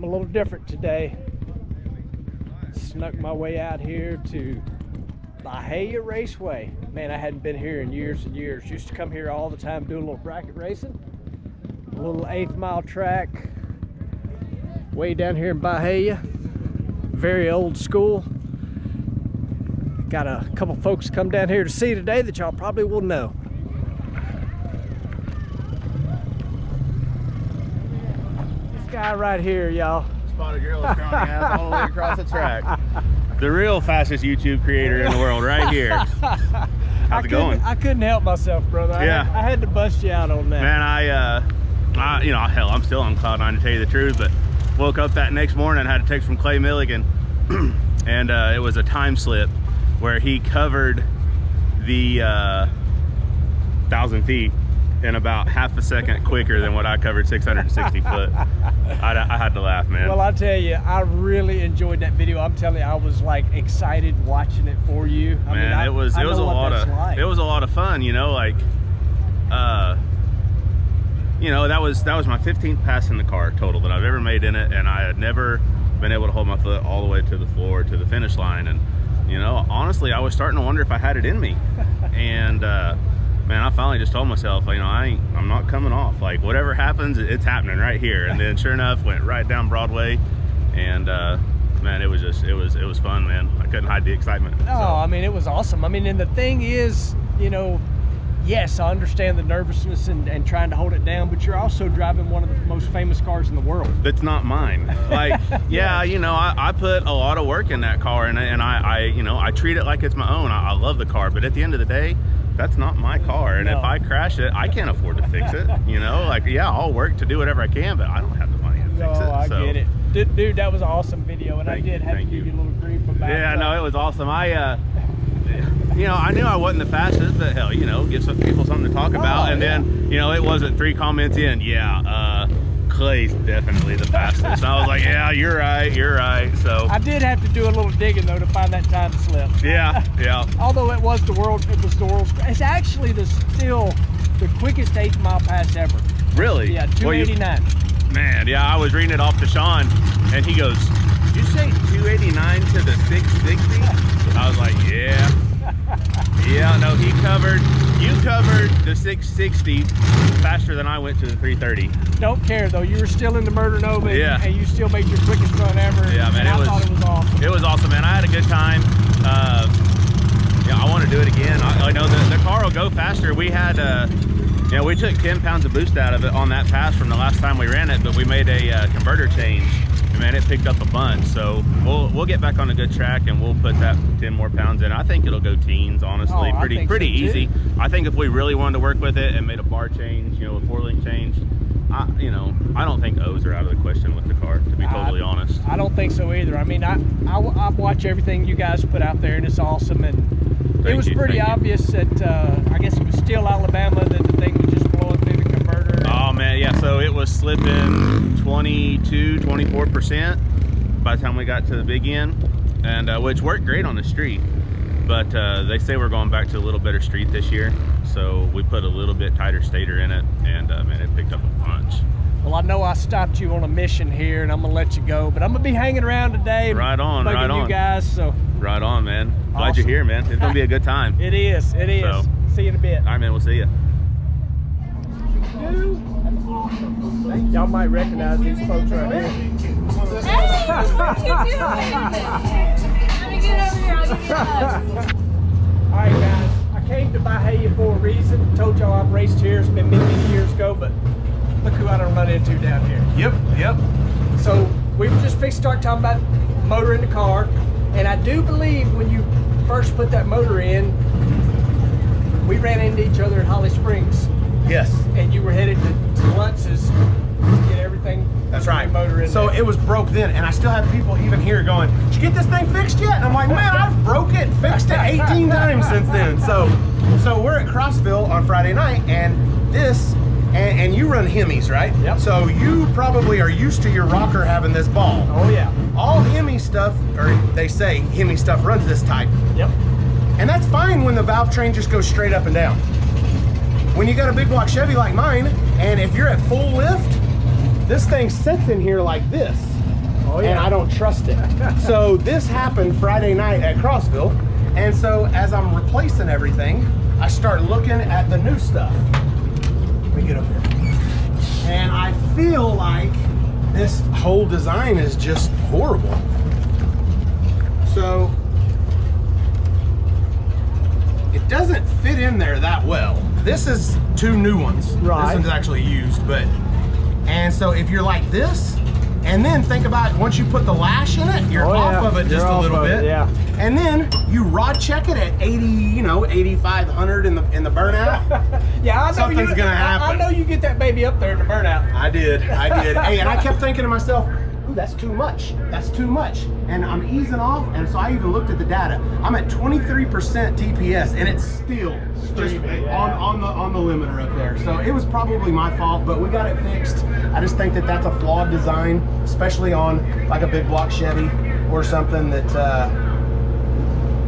something a little different today. Snuck my way out here to Byhalia Raceway. Man, I hadn't been here in years and years. Used to come here all the time, do a little bracket racing. A little 8th mile track way down here in Byhalia. Very old school. Got a couple folks come down here to see today that y'all probably will know. This guy right here, y'all. Spotted Grill is throwing ass all the way across the track. The real fastest YouTube creator in the world, right here. How's it going? I couldn't help myself, brother. Yeah. I had to bust you out on that. Man, you know, hell, I'm still on cloud nine to tell you the truth, but woke up that next morning, had a text from Clay Milligan, and it was a time slip where he covered the 1,000 feet in about half a second quicker than what I covered 660 foot. I had to laugh, man. Well, I'll tell you, I really enjoyed that video. I'm telling you, I was like excited watching it for you. Man, it was a lot of fun, you know, like you know, that was my 15th pass in the car total that I've ever made in it, and I had never been able to hold my foot all the way to the floor to the finish line. And you know, honestly, I was starting to wonder if I had it in me. And man, I finally just told myself, you know, I'm not coming off. Like, whatever happens, it's happening right here. And then sure enough, went right down Broadway, and man, it was fun, man. I couldn't hide the excitement. Oh, so. I mean, it was awesome. I mean, and the thing is, you know, yes, I understand the nervousness and trying to hold it down, but you're also driving one of the most famous cars in the world. That's not mine. Like, yeah, you know, I put a lot of work in that car, and I you know, I treat it like it's my own. I love the car, but at the end of the day, that's not my car. And no. If I crash it, I can't afford to fix it. You know, like, yeah, I'll work to do whatever I can, but I don't have the money to fix it. No, I get it. Dude, that was an awesome video, and I did have to give you a little grief about it. Yeah, no, it was awesome. You know, I knew I wasn't the fastest, but hell, you know, give some people something to talk about. And then, you know, it wasn't 3 comments in, Clay's definitely the fastest. I was like, yeah, you're right. So I did have to do a little digging though to find that time slip. Yeah. Although it was the world's, it's actually still the quickest 8th mile pass ever. Really? Yeah, 289. Man, yeah, I was reading it off to Shawn, and he goes, "Did you say 289 to the 660?" I was like, yeah. Yeah, no, you covered the 660 faster than I went to the 330. Don't care though, you were still in the Murder Nova, yeah, and you still made your quickest run ever. Yeah, man, I thought it was awesome. It was awesome, man. I had a good time. Yeah, I want to do it again. I know the car will go faster. We had, you know, we took 10 pounds of boost out of it on that pass from the last time we ran it, but we made a converter change. Man, it picked up a bunch, so we'll get back on a good track, and we'll put that 10 more pounds in. I think it'll go teens, honestly. Pretty easy. I think if we really wanted to work with it and made a bar change, you know, a 4-link change, you know, I don't think O's are out of the question with the car, to be totally honest. I don't think so either. I mean, I watch everything you guys put out there, and it's awesome. And it was pretty obvious that I guess it was still Alabama that the thing was just blowing through the converter. Oh man, yeah. So it was slipping 22-24% by the time we got to the big end, and which worked great on the street. But they say we're going back to a little better street this year, so we put a little bit tighter stator in it, and man, it picked up a bunch. Well, I know I stopped you on a mission here, and I'm gonna let you go, but I'm gonna be hanging around today. Right on. You guys, so. Right on, man. Glad you're here, man. It's gonna be a good time. It is. So, see you in a bit. All right, man. We'll see you. Y'all might recognize these folks right here. Hey, what are you doing? Let me get over here. I'll give you a hug. All right, guys. I came to Byhalia for a reason. Told y'all I've raced here. It's been many years ago, but look who I done run into down here. Yep. So we were just fixing to start talking about motor in the car, and I do believe when you first put that motor in, we ran into each other at Holly Springs. Yes. And you were headed to Luntz's to get everything. That's right. Motor in so there. It was broke then, and I still have people even here going, "Did you get this thing fixed yet?" And I'm like, "Man, I've broke it, fixed it 18 times since then." So we're at Crossville on Friday night, and and you run Hemis, right? Yep. So you probably are used to your rocker having this ball. Oh yeah. All Hemi stuff, or they say Hemi stuff, runs this tight. Yep. And that's fine when the valve train just goes straight up and down. When you got a big block Chevy like mine, and if you're at full lift, this thing sits in here like this. Oh, yeah. and I don't trust it. So this happened Friday night at Crossville, and so as I'm replacing everything, I start looking at the new stuff. Let me get up here. And I feel like this whole design is just horrible. So it doesn't fit in there that well. This is 2 new ones. Right. This one's actually used, and so if you're like this, and then think about once you put the lash in it, you're off of it just a little bit. Yeah. And then you rod check it at 80, 8,500 in the burnout. Yeah, I know Something's gonna happen. I know you get that baby up there in the burnout. I did. Hey, and I kept thinking to myself, ooh, that's too much. That's too much. And I'm easing off, and so I even looked at the data. I'm at 23% TPS, and it's still just on the limiter up there. So it was probably my fault, but we got it fixed. I just think that that's a flawed design, especially on like a big block Chevy or something that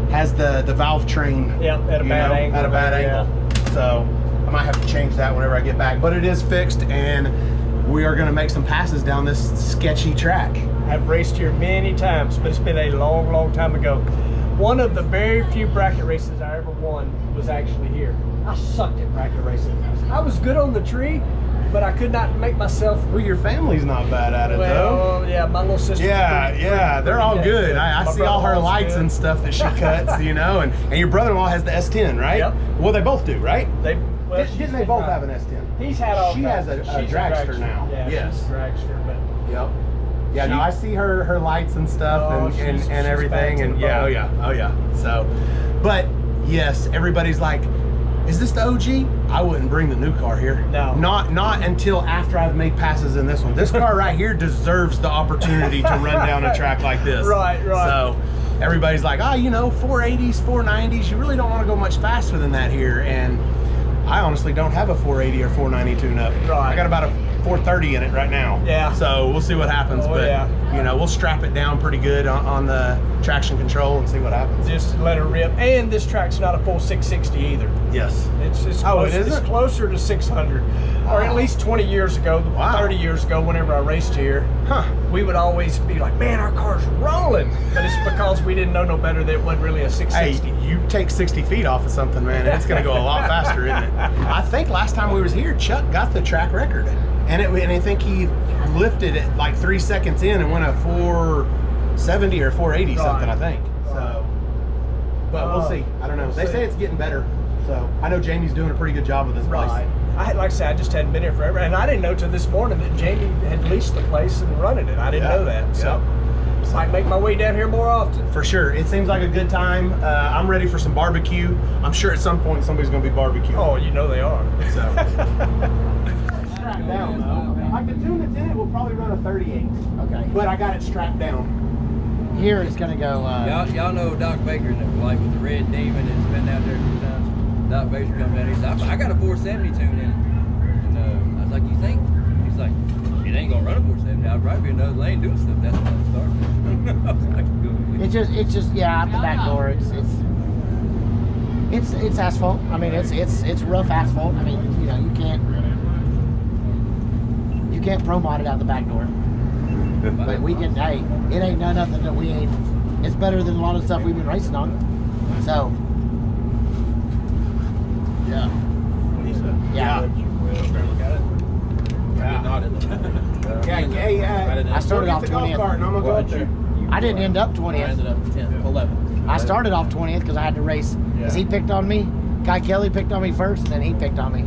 has the valve train. Yeah, at a bad angle. At a bad angle. So I might have to change that whenever I get back. But it is fixed, and we are going to make some passes down this sketchy track. I've raced here many times, but it's been a long, long time ago. One of the very few bracket races I ever won was actually here. I sucked at bracket racing. I was good on the tree, but I could not make myself. Well, your family's not bad at it, though. Well, yeah, my little sister. Yeah, they're all good. I see all her lights and stuff that she cuts, and your brother-in-law has the S10, right? Yep. Well, they both do, right? Well, Didn't they both have an S10? He's had all. She has a dragster now. Yeah, yes. she's a dragster, but. Yep. Yeah, no, I see her lights and stuff and everything, and oh yeah. So, but yes, everybody's like, is this the OG? I wouldn't bring the new car here. No. Not until after I've made passes in this one. This car right here deserves the opportunity to run down a track like this. Right. So everybody's like, 480s, 490s, you really don't want to go much faster than that here. And I honestly don't have a 480 or 490 tune-up. Right. I got about a 430 in it right now. Yeah. So we'll see what happens, we'll strap it down pretty good on the traction control and see what happens. Just let it rip. And this track's not a full 660 either. Yes. It's It's closer to 600, or at least 20 years ago, 30 years ago, whenever I raced here, we would always be like, man, our car's rolling. But it's because we didn't know no better that it wasn't really a 660. Hey, you take 60 feet off of something, man, and it's going to go a lot faster, isn't it? I think last time we was here, Chuck got the track record. And I think he lifted it like 3 seconds in and went a 470 or 480 something, I think. So, but we'll see. I don't know. They say it's getting better. So I know Jamie's doing a pretty good job with this place. Like I said, I just hadn't been here forever, and I didn't know till this morning that Jamie had leased the place and running it. I didn't know that. So might make my way down here more often. For sure. It seems like a good time. I'm ready for some barbecue. I'm sure at some point somebody's going to be barbecuing. Oh, you know they are. So. Strapped down though. Like the tune that's in it will probably run a 38. Okay. But I got it strapped down. Here it's gonna go. Y'all know Doc Baker, like with the Red Demon that's been out there a few times. Doc Baker comes down. He said, I got a 470 tune in. And I was like, you think? He's like, it ain't gonna run a 470. I'll probably be in another lane doing stuff. That's when I started. I was like, go ahead. It's just out the back door. It's asphalt. I mean, it's rough asphalt. I mean, you can't pro mod it out the back door. But we can. Hey, it ain't nothing that we ain't. It's better than a lot of stuff we've been racing on. So. Yeah. I started off 20th. I didn't end up 20th. I ended up 10th, 11th. I started off 20th because I had to race. Because he picked on me. Guy Kelly picked on me first, and then he picked on me.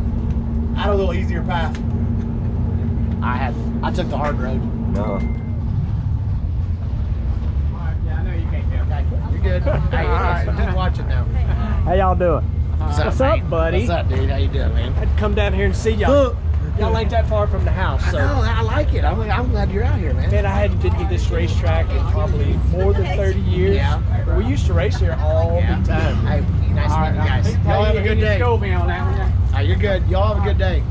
I had a little easier path. I took the hard road. No. Yeah, I know you can't tell. You're good. Hey, just watching now. How y'all doing? What's up, man? buddy? What's up, dude? How you doing, man? I'd come down here and see y'all. Y'all ain't that far from the house, so. I like it. I'm glad you're out here, man. Man, I hadn't been to this racetrack in probably more than 30 years. Yeah. But we used to race here all the time. Hey, nice to meet you guys. Y'all have a good day. Scold me on that one. Hey, you're good. Y'all have a good day.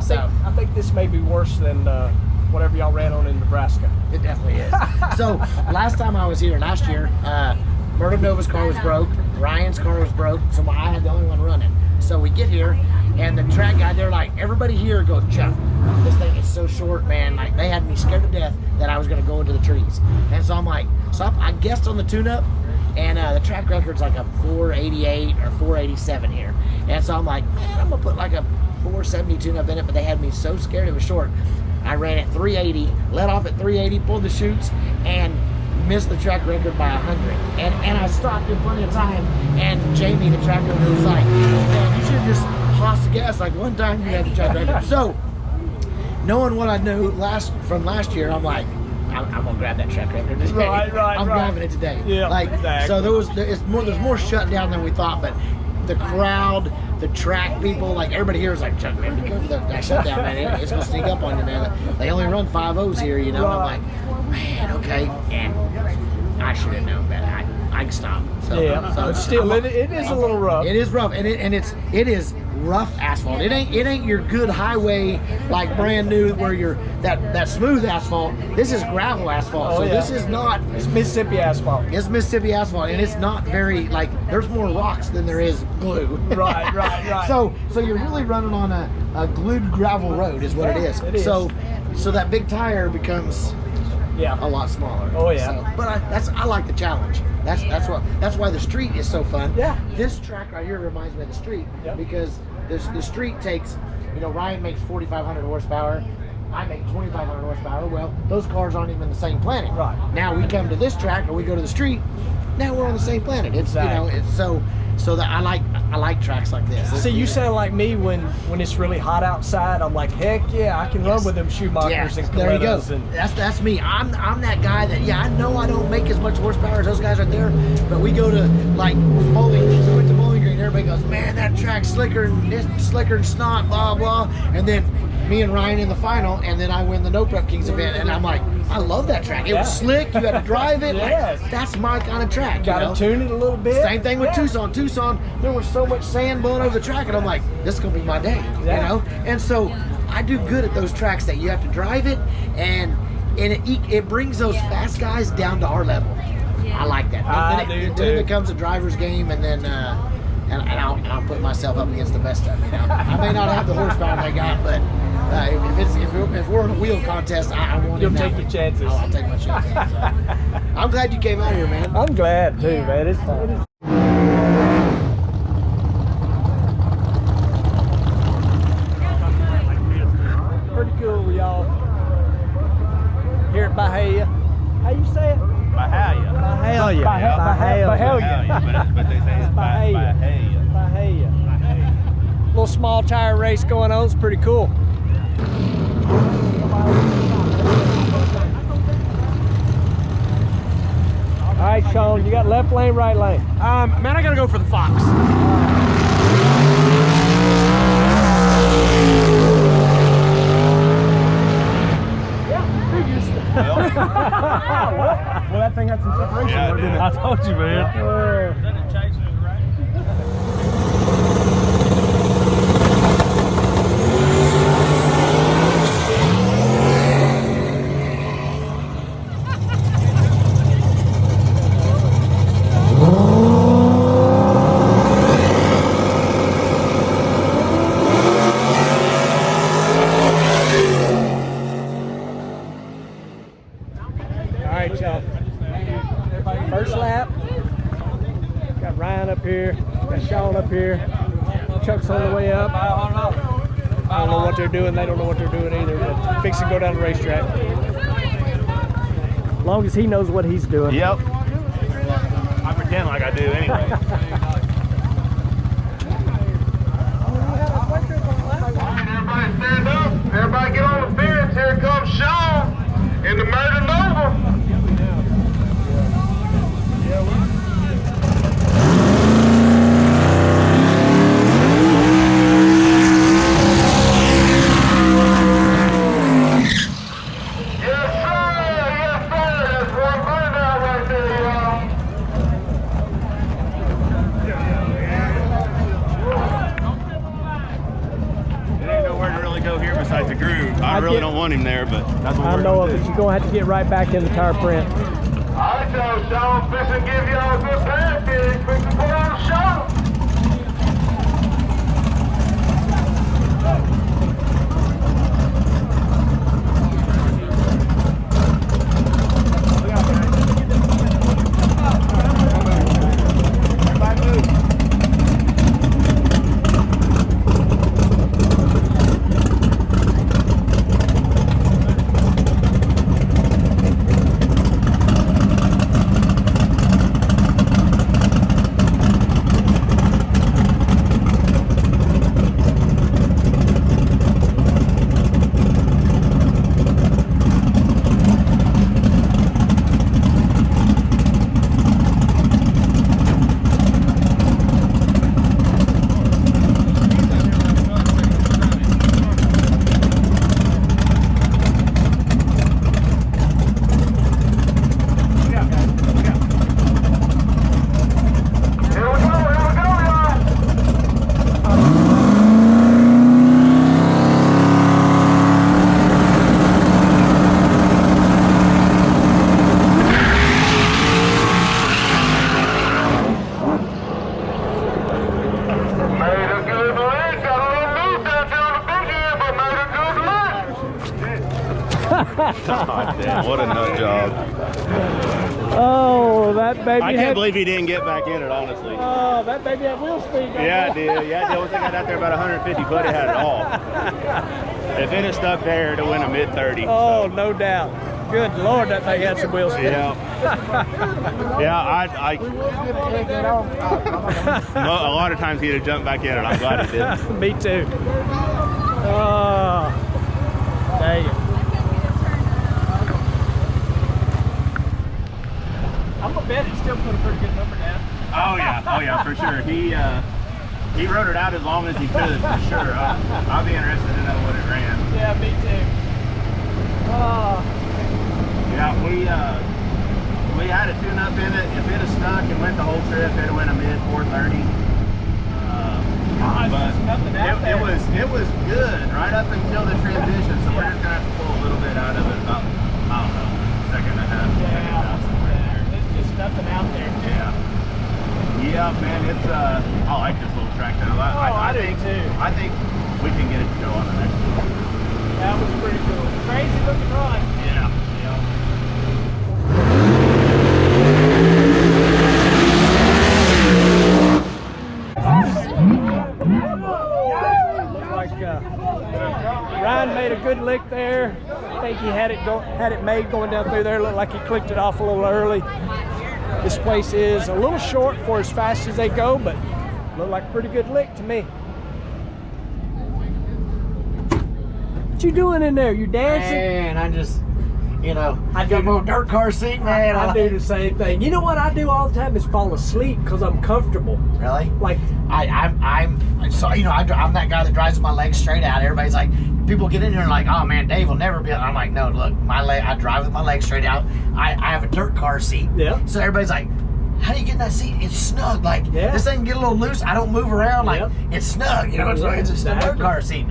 I think this may be worse than whatever y'all ran on in Nebraska. It definitely is. So last time I was here, last year, Murdo Nova's car was broke, Ryan's car was broke, so I had the only one running. So we get here, and the track guy, they're like, everybody here goes, Chuck, this thing is so short, man. Like, they had me scared to death that I was going to go into the trees. I'm like, I guessed on the tune-up, and the track record's like a 488 or 487 here. And so I'm like, man, I'm gonna put like a 470 tune-up in it, but they had me so scared it was short. I ran at 380, let off at 380, pulled the chutes, and missed the track record by 100. And I stopped in plenty of time, and Jamie, the track record, was like, man, you should just hoss the gas like one time you had the track record. So, knowing what I knew from last year, I'm like, I'm gonna grab that track record today. I'm grabbing it today. Yeah, like exactly. So there's more shut down than we thought, but the crowd, the track people, like everybody here is like, Chuck, man, be careful that shutdown, man. It's gonna sneak up on you, man. They only run 5.0s here, you know. And I'm like, man, okay. And I should have known better. I can stop. So, yeah. So still, it is a little rough. It is rough, and it is rough asphalt. It ain't your good highway like brand new where you're that smooth asphalt. This is gravel asphalt. So this is not. It's Mississippi asphalt. It's Mississippi asphalt, and it's not very like. There's more rocks than there is glue. Right. So you're really running on a glued gravel road, is what it is. It is. So that big tire becomes a lot smaller. Oh yeah. So, but I like the challenge. That's why the street is so fun. Yeah. This track right here reminds me of the street because the street takes, Ryan makes 4,500 horsepower. I make 2,500 horsepower. Well, those cars aren't even the same planet. Right. Now we come to this track or we go to the street. Now we're on the same planet. It's exactly. it's so that I like tracks like this. See, you sound like me when it's really hot outside. I'm like, heck yeah, I can run with them Schumachers and there you go. Colettas. That's me. I'm that guy that I know I don't make as much horsepower as those guys right there, but we go to like bowling. We went to Bowling Green. Everybody goes, man, that track's slicker and snot, blah blah. And then me and Ryan in the final, and then I win the No Prep Kings event, and I'm like, I love that track. It was slick. You had to drive it. Yes. Like, that's my kind of track. Got to tune it a little bit. Same thing with Tucson. Tucson, there was so much sand blowing over the track, and I'm like, this is gonna be my day. And so I do good at those tracks that you have to drive it, and it brings those fast guys down to our level. I like that. Then it becomes a driver's game, and then and I'll put myself up against the best of them. I may not have the horsepower they got, but if we're in a wheel contest, I want. You'll take your chances. I'll take my chances. So. I'm glad you came out here, man. I'm glad too, man. It's fun. Pretty cool, y'all. Here at Byhalia. How you say it? Byhalia. Byhalia. Byhalia. But they say it's Byhalia. Byhalia. Little small tire race going on. It's pretty cool. All right, Shawn, you got left lane, right lane. Man, I gotta go for the Fox. Well, that thing had some separation. Yeah, didn't it? I told you, man. All right, y'all. First lap. Got Ryan up here. Got Shawn up here. Chuck's on the way up. I don't know what they're doing. They don't know what they're doing either. But fix and go down the racetrack. As long as he knows what he's doing. Yep. I pretend like I do anyway. Everybody stand up. Everybody get on the fence. Here comes Shawn in the Murder Nova. Yes, sir. That's one burnout right there, y'all. It ain't nowhere to really go here besides the groove. I really don't want him there, but that's what I we're know going it, to but do. you're going to have to get right back in the tire print. All right, y'all. Shawn fixing to give y'all a good package. Fixing to put on a show. Oh, that baby I had... can't believe he didn't get back in it, honestly. Oh, that baby had wheel speed. Yeah, it did. Yeah, the only thing I got out there about 150 foot, it had it all. If it had stuck there, it'd have went a mid-30. Oh, no doubt. Good Lord, that thing had some wheel speed. Yeah. Yeah, a lot of times he'd have jumped back in it. I'm glad he didn't. Me too. Oh, dang it. I'm gonna bet it still put a pretty good number down. Oh yeah, for sure. He wrote it out as long as he could, for sure. I'll be interested to know what it ran. Yeah, me too. Oh. Yeah, we had a tune-up in it. If it had stuck and went the whole trip, it'd have went a mid 430. But it was good right up until the transition. So we're just gonna have to pull a little bit out of it. About, I don't know, second and a half. There's just nothing out there. Yeah, man, it's I like this little track though. I do think too. I think we can get it to go on the next one. That was pretty cool. Crazy looking run. Yeah. Ryan made a good lick there. I think he had it made going down through there. Looked like he clicked it off a little early. This place is a little short for as fast as they go, but looked like a pretty good lick to me. What you doing in there? You dancing? Man, I just, you know, I got my dirt car seat, man. I do the same thing. You know what I do all the time is fall asleep because I'm comfortable. Really? Like I'm so, you know, I'm that guy that drives my legs straight out. Everybody's like, people get in here and like, oh man, Dave will never be. I'm like, no, look, I drive with my legs straight out. I have a dirt car seat. Yeah. So everybody's like, how do you get in that seat? It's snug. Like this thing can get a little loose. I don't move around. Like it's snug. You know, it's just a dirt car seat.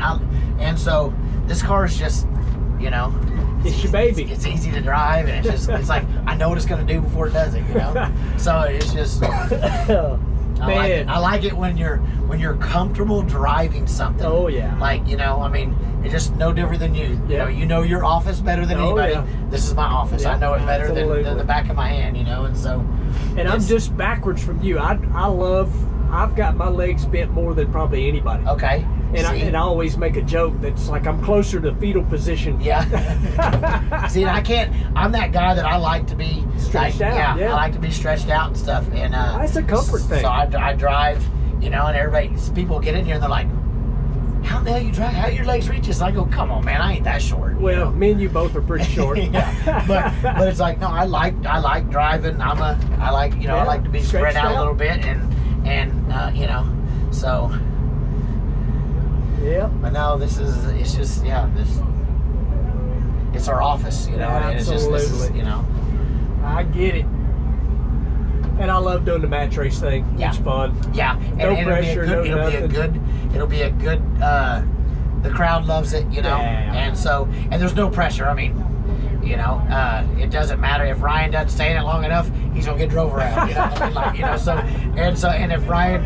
And so this car is just, you know, it's your baby. It's easy to drive, and it's just, it's like I know what it's gonna do before it does it. You know. So it's just. I like it when you're comfortable driving something. Oh yeah. Like, you know, I mean, it's just no different than you. You know your office better than anybody. Yeah. This is my office. I know it better than the back of my hand, you know, and so. And I'm just backwards from you. I've got my legs bent more than probably anybody. Okay. And I always make a joke that's like I'm closer to fetal position. Yeah. See, I can't. I'm that guy that I like to be stretched out. Yeah, I like to be stretched out and stuff. And that's a comfort thing. So I drive, you know, and people get in here and they're like, "How the hell you drive? How your legs reach this?" I go, "Come on, man, I ain't that short." Well, you know? Me and you both are pretty short. but it's like, no, I like driving. I like I like to be spread out a little bit and you know, so. Yeah. But no, it's our office, you know, and it's just, this is, you know. I get it. And I love doing the match race thing. Yeah. It's fun. Yeah. No pressure, it'll be a good, the crowd loves it, you know, and there's no pressure. I mean, you know, it doesn't matter if Ryan doesn't stay in it long enough, he's gonna get drove around, you know what I mean? Like, you know, and if Ryan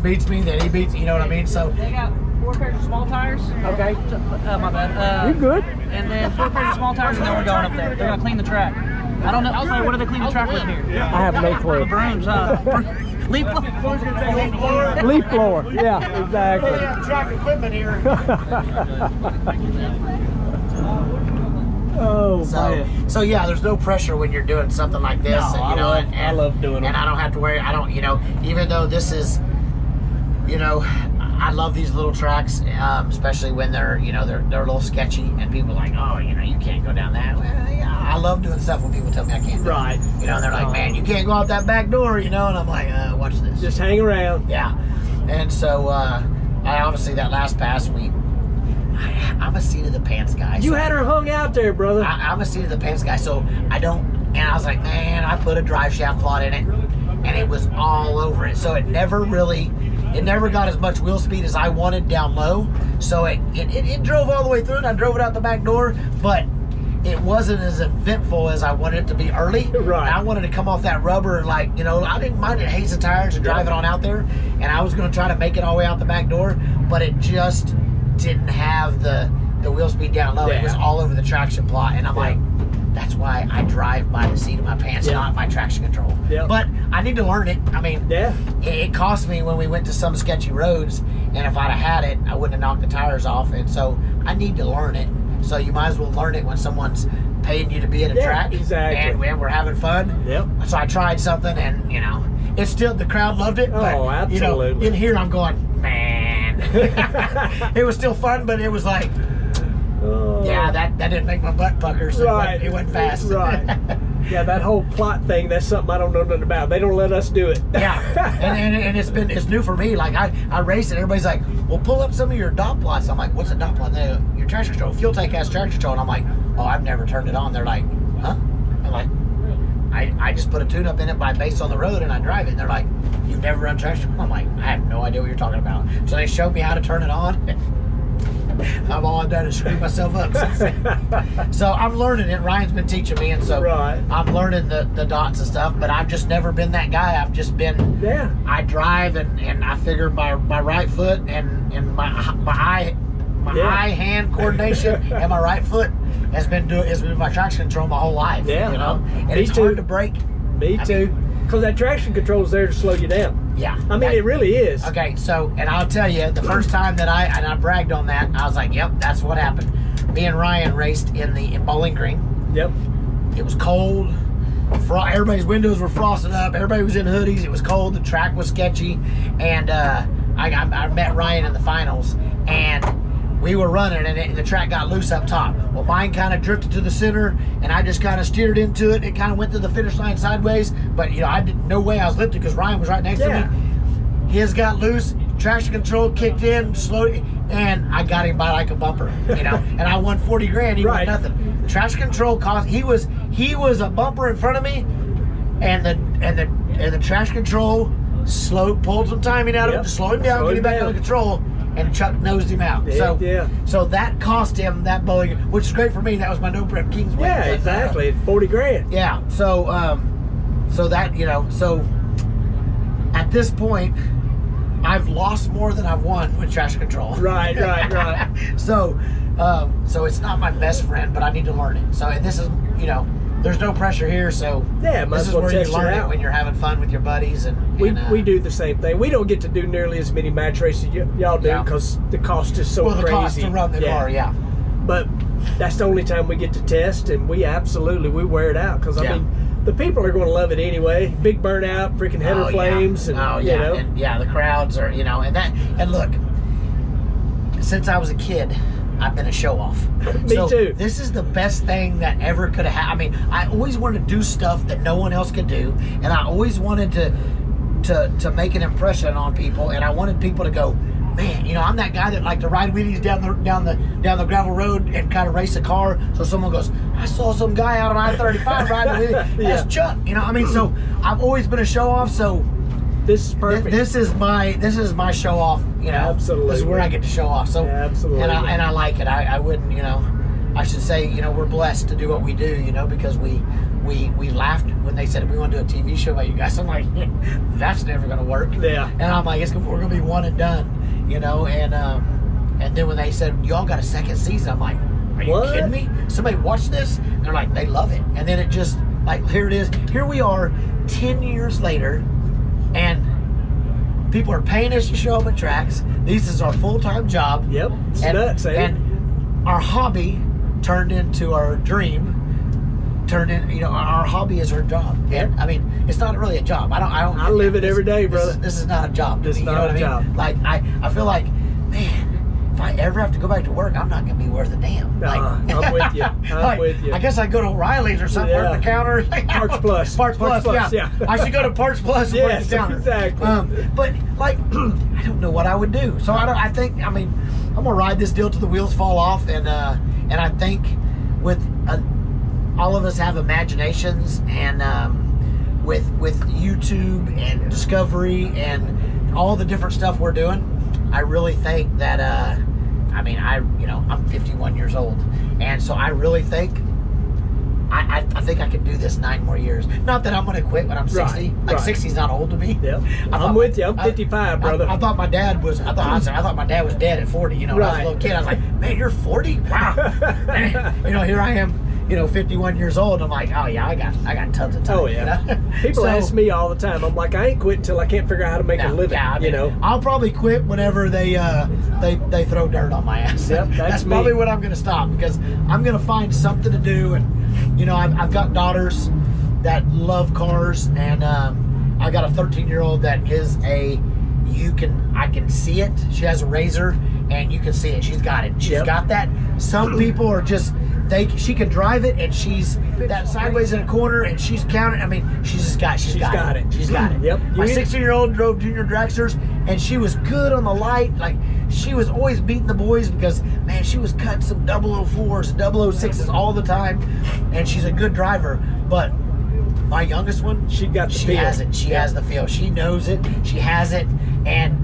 beats me, then he beats, you know what I mean? So. They got 4 pairs of small tires. Okay. My bad. You good? And then 4 pairs of small tires, and then we're going up there. They're gonna clean the track. I don't know. What do they clean the track with here? I have no clue. Brooms, leaf blower. Leaf blower. Yeah, exactly. We have track equipment here. So yeah, there's no pressure when you're doing something like this. No, and, you know, I love doing it. And I don't have to worry. I don't, you know, even though this is, you know, I love these little tracks, especially when they're, you know, they're a little sketchy, and people are like, oh, you know, you can't go down that. Well, yeah, I love doing stuff when people tell me I can't. Right. You know, and they're like, man, you can't go out that back door, you know, and I'm like, watch this. Just hang around. Yeah. And so, I obviously that last pass I'm a seat of the pants guy. You had her hung out there, brother. I'm a seat of the pants guy, so and I was like, man, I put a drive shaft plot in it, and it was all over it. So it never got as much wheel speed as I wanted down low. So it drove all the way through, and I drove it out the back door, but it wasn't as eventful as I wanted it to be early. Right. And I wanted to come off that rubber and, like, you know, I didn't mind it haze the tires and drive it on out there, and I was going to try to make it all the way out the back door, but it just didn't have the wheel speed down low. It was all over the traction plot, and I'm like, that's why I drive by the seat of my pants, not by traction control. Yeah. But I need to learn it. I mean, it cost me when we went to some sketchy roads, and if I'd have had it, I wouldn't have knocked the tires off. And so I need to learn it. So you might as well learn it when someone's paying you to be at a track. Exactly. And we're having fun. Yep. So I tried something, and it's still, the crowd loved it. But, absolutely. In here I'm going, man. It was still fun, but it was like, that didn't make my butt pucker, so it went fast. Right. Yeah, that whole plot thing, that's something I don't know nothing about. They don't let us do it. and it's new for me. Like I race and everybody's like, well, pull up some of your dot plots. I'm like, what's a dot plot? They go, your traction control. Fuel tank has traction control. And I'm like, oh, I've never turned it on. They're like, huh? I'm like, I just put a tune-up in it based on the road and I drive it. And they're like, you've never run traction control? I'm like, I have no idea what you're talking about. So they showed me how to turn it on. All I've done is screw myself up since then. So I'm learning it. Ryan's been teaching me, and so I'm learning the dots and stuff, but I've just never been that guy. I've just been, I drive and I figure my right foot and my eye-hand coordination and my right foot has been my traction control my whole life. And it's hard to break. Me too. Because that traction control is there to slow you down. Yeah. I mean, it really is. Okay, so, and I'll tell you, the first time that I bragged on that, I was like, yep, that's what happened. Me and Ryan raced in Bowling Green. Yep. It was cold. Everybody's windows were frosted up. Everybody was in hoodies. It was cold. The track was sketchy. And I met Ryan in the finals. And we were running, and the track got loose up top. Well, mine kind of drifted to the center, and I just kind of steered into it. It kind of went to the finish line sideways, but I didn't. No way I was lifted because Ryan was right next to me. His got loose, traction control kicked in, slowed, and I got him by like a bumper, and I won 40 grand. He won nothing. Traction control cost. He was a bumper in front of me, and the traction control pulled some timing out of it to slow him down, get him back under control. And Chuck nosed him out. So that cost him that bowling, which is great for me. That was my no prep Kings win. Yeah, exactly. 40 grand. Yeah. So that so at this point, I've lost more than I've won with traction control. Right. So it's not my best friend, but I need to learn it. So, and this is there's no pressure here, so this is where you learn it when you're having fun with your buddies. And we do the same thing. We don't get to do nearly as many match races y'all do because the cost is so crazy. The cost to run the car, But that's the only time we get to test, and we wear it out because I mean the people are going to love it anyway. Big burnout, freaking header flames, and and the crowds are and look, since I was a kid, I've been a show-off. Me too. This is the best thing that ever could have happened. I mean, I always wanted to do stuff that no one else could do, and I always wanted to make an impression on people, and I wanted people to go, man, I'm that guy that like to ride wheelies down the gravel road and kind of race a car. So someone goes, I saw some guy out on I-35 riding a wheelie. That's Chuck. So I've always been a show-off. So this is perfect. This is my show off. Absolutely. This is where I get to show off. So absolutely. And I like it. I wouldn't. I should say. We're blessed to do what we do. Because we laughed when they said we want to do a TV show about you guys. I'm like, that's never going to work. Yeah. And I'm like, we're going to be one and done. And then when they said y'all got a second season, I'm like, are you kidding me? Somebody watched this? And they're like, they love it. And then it just like here it is. Here we are, 10 years later. And people are paying us to show up at tracks. This is our full-time job. Yep. It's nuts, and our hobby turned into our dream. Our hobby is our job. And I mean, it's not really a job. I live it every day, brother. This is not a job. It's not a job. Like I feel like, man, if I ever have to go back to work, I'm not going to be worth a damn. I'm with you. I'm with you. I guess I go to O'Reilly's or something, work the counter. Parts Plus. Parts Plus, yeah. I should go to Parts Plus and work the counter. Exactly. But like, I don't know what I would do. So I think, I'm going to ride this deal till the wheels fall off. And I think with all of us have imaginations, and with YouTube and Discovery and all the different stuff we're doing, I really think that I'm 51 years old, and so I really think I think I could do this 9 more years. Not that I'm going to quit when I'm 60. Like 60 is not old to me. Yep. I'm with you. I'm 55, brother. I thought my dad was. I thought my dad was dead at 40. When I was a little kid, I was like, man, you're 40? Wow. Here I am. 51 years old. I'm like, oh yeah, I got tons of time. Oh yeah. You know? People So- ask me all the time. I'm like, I ain't quitting until I can't figure out how to make a living. Yeah, I mean, you know. I'll probably quit whenever they throw dirt on my ass. Yep, that's me. probably when I'm gonna stop, because I'm gonna find something to do. And I've got daughters that love cars, and I got a 13-year-old that is I can see it. She has a Razor, and you can see it. She's got it. She's got that. Some people are just she can drive it, and she's that sideways in a corner, and she's counting. I mean, she's got it. She's got it. Yep. My 16-year-old drove junior dragsters, and she was good on the light. Like, she was always beating the boys because, man, she was cutting some 004s, 006s all the time, and she's a good driver. But my youngest one, She has it. She has the feel. She knows it. She has it, and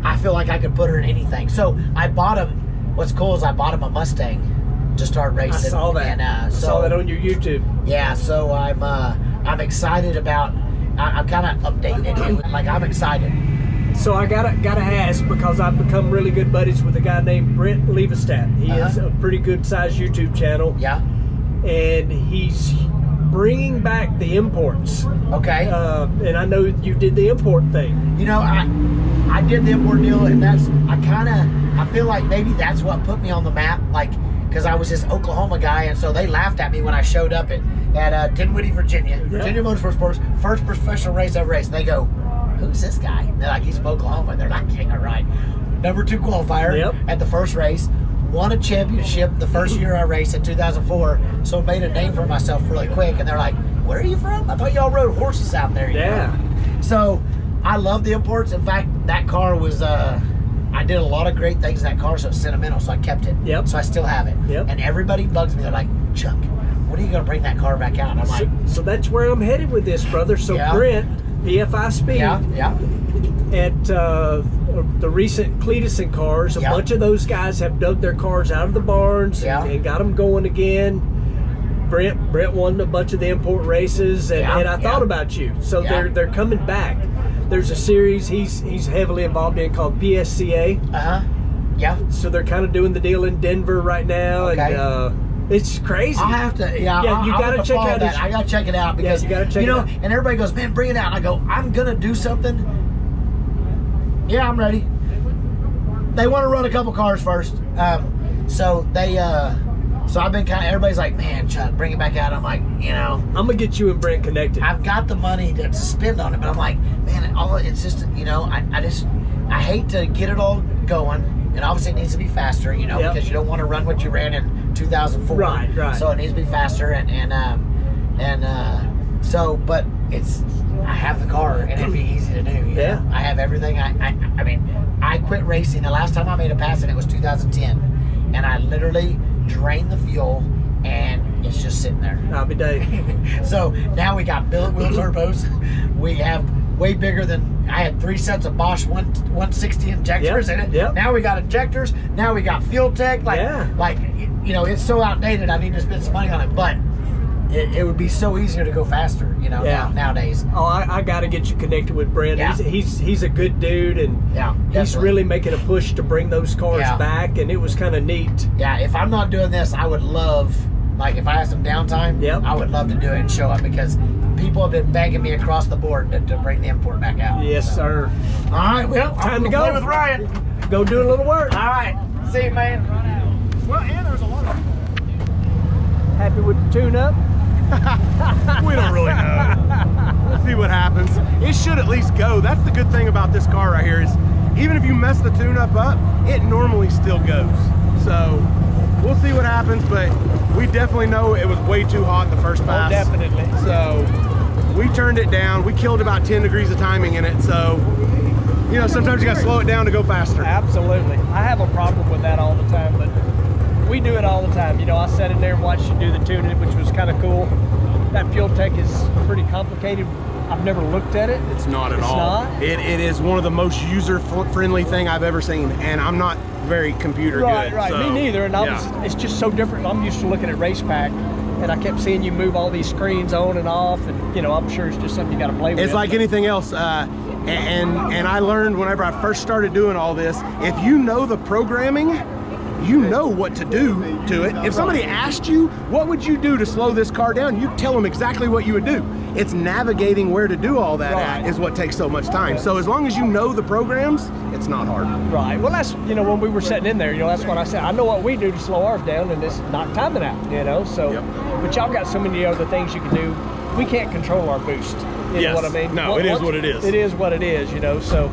I feel like I could put her in anything. So I bought him. What's cool is I bought him a Mustang to start racing. I saw that. And, I saw that on your YouTube. yeah, so I'm excited about. I'm kind of updating it. Like, I'm excited. So I gotta ask, because I've become really good buddies with a guy named Brent Levestat. He has a pretty good sized YouTube channel. Yeah. And he's bringing back the imports. Okay. And I know you did the import thing. I did the import deal, and I feel like maybe that's what put me on the map. Like, because I was this Oklahoma guy, and so they laughed at me when I showed up at Dinwiddie, Virginia Motorsports Sports, first professional race I've raced. They go, who's this guy? And they're like, he's from Oklahoma. They're like, yeah, right. Number 2 qualifier at the first race. Won a championship the first year I raced in 2004. So made a name for myself really quick. And they're like, where are you from? I thought y'all rode horses out there. You know? So I love the imports. In fact, that car was, I did a lot of great things in that car, so it's sentimental, so I kept it. So I still have it. And everybody bugs me. They're like, Chuck, when are you going to bring that car back out? And I'm like, so that's where I'm headed with this, brother. So Brent, PFI Speed, at the recent Cletuson cars, a bunch of those guys have dug their cars out of the barns and got them going again. Brent won a bunch of the import races, and I thought about you. So they're coming back. There's a series he's heavily involved in called PSCA. So they're kind of doing the deal in Denver right now, and it's crazy. I'll have to, you gotta check out that. I gotta check it out, because you gotta check it out. And everybody goes, man, bring it out. And I go, I'm gonna do something. Yeah, I'm ready. They want to run a couple cars first, so I've been kind of, everybody's like, man, Chuck, bring it back out. I'm like, I'm gonna get you and Brent connected. I've got the money to spend on it, but I'm like, man, it's just, I hate to get it all going. And obviously it needs to be faster, because you don't want to run what you ran in 2004. Right. So it needs to be faster, but I have the car, and it'd be easy to do. You know? I have everything. I mean, I quit racing. The last time I made a pass in it was 2010, and I literally drained the fuel, and it's just sitting there. I'll be dang. So now we got billet wheel turbos. We have way bigger than, I had 3 sets of Bosch 160 injectors in it. Now we got injectors. Now we got fuel tech. It's so outdated. I need to spend some money on it, but it would be so easier to go faster, nowadays. Oh, I got to get you connected with Brent. He's a good dude, and he's really making a push to bring those cars back, and it was kind of neat. Yeah, if I'm not doing this, I would love, if I had some downtime, I would love to do it and show up, because people have been begging me across the board to bring the import back out. Yes, sir. All right, well, time to go. Play with Ryan. Go do a little work. All right, see you, man. Well, and there's a lot of... Happy with the tune-up? We don't really know. We'll see what happens. It should at least go. That's the good thing about this car right here, is even if you mess the tune-up up, it normally still goes. So we'll see what happens, but we definitely know it was way too hot the first pass. Oh, definitely. So we turned it down. We killed about 10 degrees of timing in it. So, sometimes you got to slow it down to go faster. Absolutely. I have a problem with that all the time, but we do it all the time. I sat in there and watched you do the tuning, which was kind of cool. That fuel tech is pretty complicated. I've never looked at it. It's not at all. It is one of the most user-friendly thing I've ever seen, and I'm not very computer good. Right. So, me neither. And it's just so different. I'm used to looking at race pack, and I kept seeing you move all these screens on and off, and I'm sure it's just something you got to play with. It's like anything else. And I learned whenever I first started doing all this, if you know the programming, you know what to do to it. If somebody asked you, what would you do to slow this car down? You tell them exactly what you would do. It's navigating where to do all that at is what takes so much time. So as long as you know the programs, it's not hard. Right. Well, that's, you know, when we were sitting in there, you know, that's what I said. I know what we do to slow ours down, and it's knock timing out, you know. So, but y'all got so many other things you can do. We can't control our boost. You know what I mean? No, it is what it is. It is what it is, you know. So,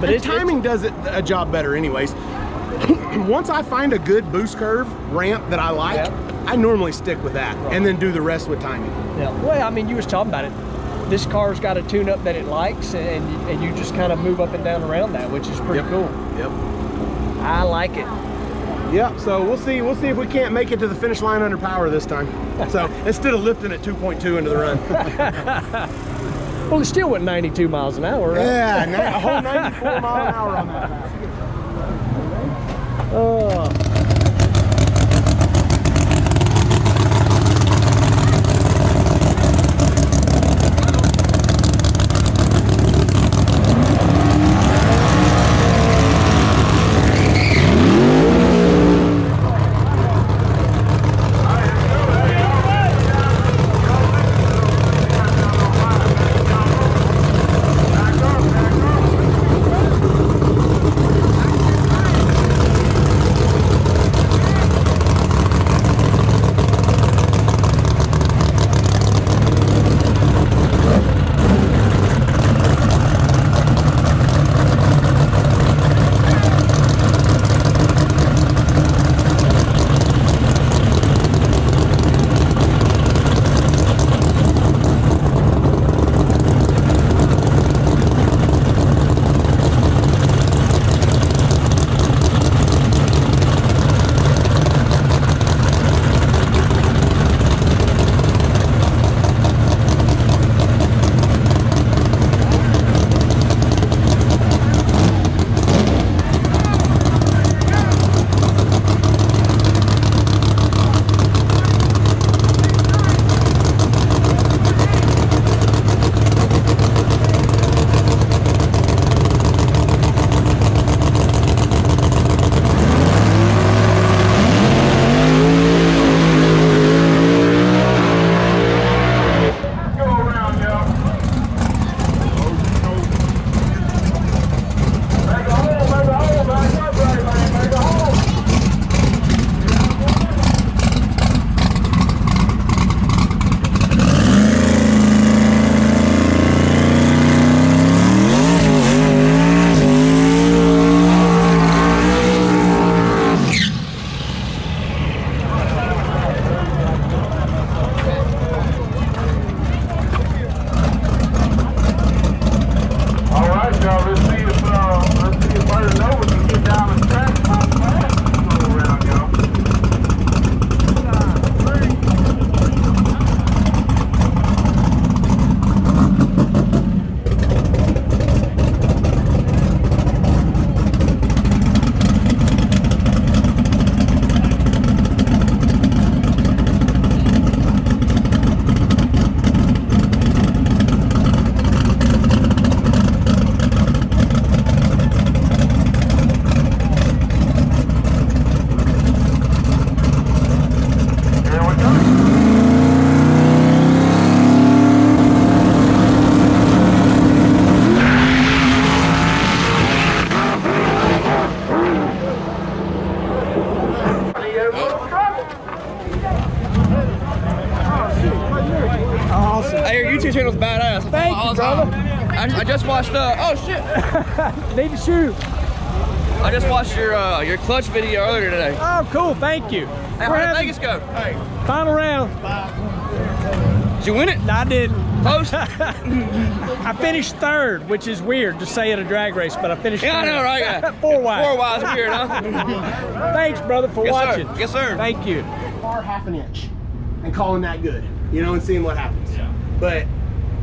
but timing does it a job better, anyways. Once I find a good boost curve ramp that I like, I normally stick with that, and then do the rest with timing. Yeah. Well, I mean, you was talking about it. This car's got a tune-up that it likes, and you just kind of move up and down around that, which is pretty cool. Yep. I like it. Yeah. So we'll see if we can't make it to the finish line under power this time. So instead of lifting at 2.2 into the run. Well, it still went 92 miles an hour, right? Yeah, a whole 94 mile an hour on that pass. Oh. channel's badass. Thank you, brother. I just watched, oh shit. Need a shoe. I just watched your clutch video earlier today. Oh, cool. Thank you. Hey, how did Vegas go? Hey. Final round. Did you win it? No, I didn't. Close? I finished third, which is weird to say at a drag race, but I finished third. I know, right? Yeah. 4 wide. 4 wide's weird, huh? Thanks, brother, for watching. Yes, sir. Thank you. Far half an inch and calling that good, you know, and seeing what happens. Yeah. But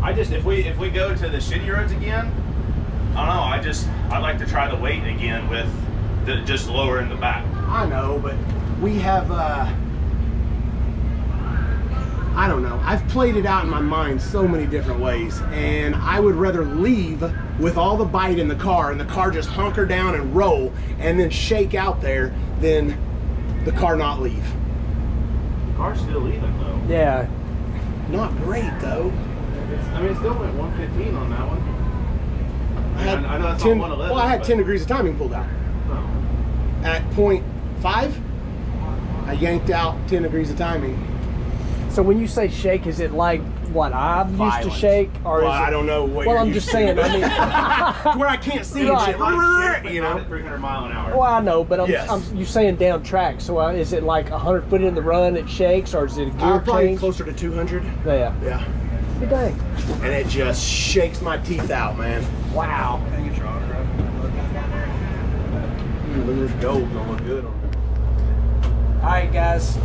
I just, if we go to the shitty roads again, I don't know, I'd like to try the weight again with just lowering the back. I know, but we have I don't know. I've played it out in my mind so many different ways, and I would rather leave with all the bite in the car and the car just hunker down and roll and then shake out there than the car not leave. The car's still leaving though. Yeah. Not great though. I mean, it still went 115 on that one. I know that's 10, not 111. well, I had but- 10 degrees of timing pulled out. Oh. At 0.5, I yanked out 10 degrees of timing. So when you say shake, is it like what I'm used to Violent. shake, or Well, is it? I don't know what Well, you're I'm used just to. saying. I mean, Where I can't see Right. and shit. You know. At 300 mile an hour. well, I know, but Yes. you're saying down track. So is it like 100 foot in the run it shakes, or is it a gear Probably change? closer to 200. Yeah. Yeah. Good dang. And it just shakes my teeth out, man. Wow. There's gold gonna look good on it. All right, guys.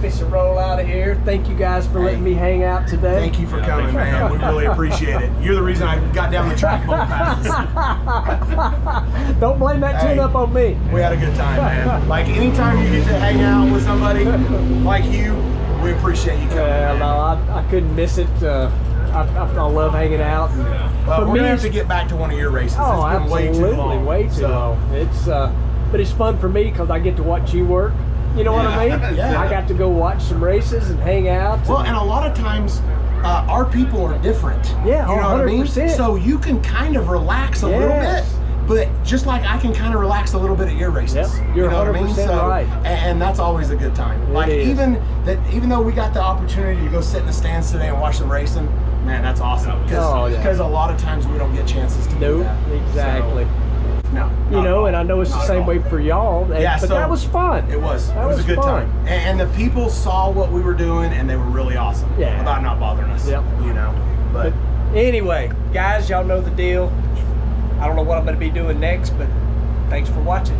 Fish and roll out of here. Thank you guys for letting me hang out today. Thank you for coming, man. We really appreciate it. You're the reason I got down the track both passes. Don't blame that tune up on me. We had a good time, man. Like anytime you get to hang out with somebody like you, we appreciate you coming. Yeah, man. no, I couldn't miss it. I love hanging out. And Well, for we're me, gonna have it's- to get back to one of your races. Oh, It's been way absolutely, too long. way too So, long. It's but it's fun for me because I get to watch you work. You know what I mean? Yeah. I got to go watch some races and hang out. Well, and a lot of times, our people are different. Yeah, you know what I mean? 100%. So you can kind of relax a little bit, Yes. but just like I can kind of relax a little bit at your races. Yep, you're you know what I mean? 100% So, right. and that's always a good time. Like is. even though we got the opportunity to go sit in the stands today and watch some racing, man, that's awesome. Oh, yeah. Because a lot of times we don't get chances to do Nope, that. exactly. So, no, You not at know, all. and I know it's the Not at same all. way for y'all. And, Yeah, but so that was fun. It was. That It was a good fun. time. And the people saw what we were doing, and they were really awesome Yeah. about not bothering us. Yep. You know, but Anyway, guys, y'all know the deal. I don't know what I'm going to be doing next, but thanks for watching.